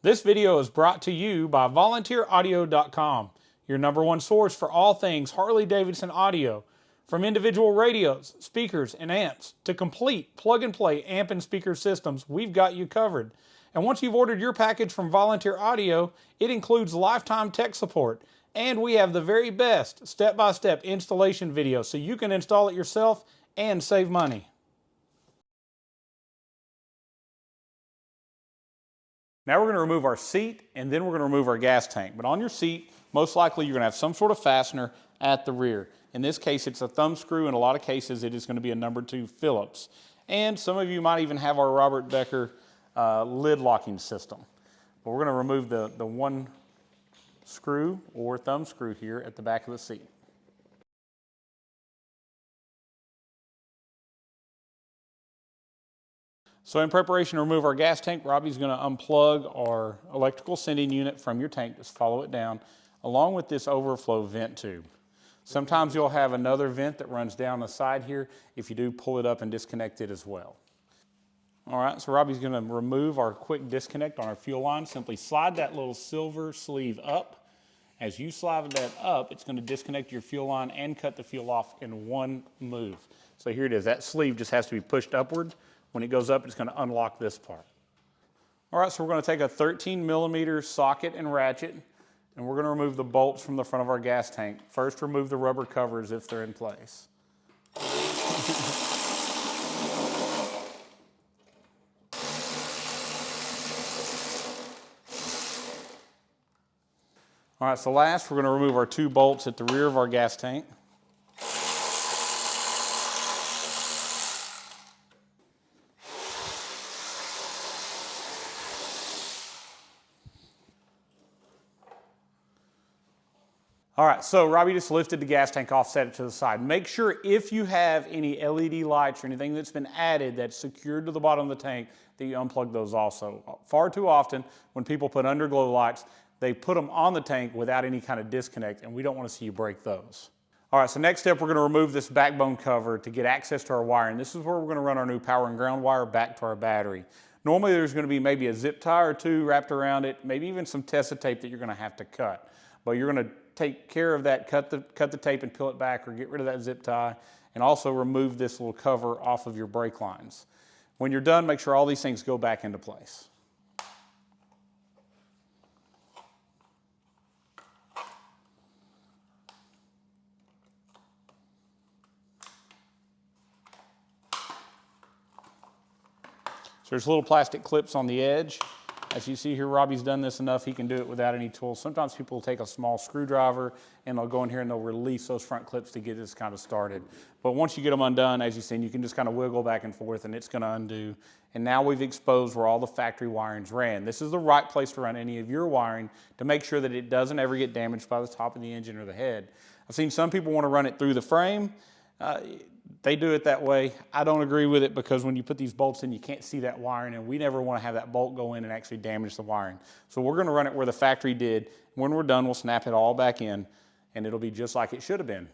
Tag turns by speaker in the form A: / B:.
A: This video is brought to you by volunteeraudio.com, your #1 source for all things Harley-Davidson audio. From individual radios, speakers, and amps to complete plug-and-play amp and speaker systems, we've got you covered. And once you've ordered your package from Volunteer Audio, it includes lifetime tech support. And we have the very best step-by-step installation video so you can install it yourself and save money. Now we're going to remove our seat and then we're going to remove our gas tank. But on your seat, most likely you're going to have some sort of fastener at the rear. In this case, it's a thumb screw. In a lot of cases, it is going to be a #2 Phillips. And some of you might even have our Robert Becker lid locking system. But we're going to remove the one screw or thumb screw here at the back of the seat. So in preparation to remove our gas tank, Robbie's going to unplug our electrical sending unit from your tank. Just follow it down, along with this overflow vent tube. Sometimes you'll have another vent that runs down the side here. If you do, pull it up and disconnect it as well. All right, so Robbie's going to remove our quick disconnect on our fuel line. Simply slide that little silver sleeve up. As you slide that up, it's going to disconnect your fuel line and cut the fuel off in one move. So here it is. That sleeve just has to be pushed upward. When it goes up, it's going to unlock this part. All right, so we're going to take a 13mm socket and ratchet, and we're going to remove the bolts from the front of our gas tank. First, remove the rubber covers if they're in place. All right, so last, we're going to remove our 2 bolts at the rear of our gas tank. All right, so Robbie just lifted the gas tank off, set it to the side. Make sure if you have any LED lights or anything that's been added that's secured to the bottom of the tank, that you unplug those also. Far too often, when people put underglow lights, they put them on the tank without any kind of disconnect, and we don't want to see you break those. All right, so next step, we're going to remove this backbone cover to get access to our wiring. This is where we're going to run our new power and ground wire back to our battery. Normally, there's going to be maybe a zip tie or 2 wrapped around it, maybe even some Tessa tape that you're going to have to cut. But you're going to take care of that, cut the tape and peel it back, or get rid of that zip tie, and also remove this little cover off of your brake lines. When you're done, make sure all these things go back into place. So there's little plastic clips on the edge. As you see here, Robbie's done this enough, he can do it without any tools. Sometimes people will take a small screwdriver and they'll go in here and they'll release those front clips to get this kind of started. But once you get them undone, as you've seen, you can just kind of wiggle back and forth and it's going to undo. And now we've exposed where all the factory wirings ran. This is the right place to run any of your wiring to make sure that it doesn't ever get damaged by the top of the engine or the head. I've seen some people want to run it through the frame. They do it that way. I don't agree with it because when you put these bolts in, you can't see that wiring, and we never want to have that bolt go in and actually damage the wiring. So we're going to run it where the factory did. When we're done, we'll snap it all back in, and it'll be just like it should have been.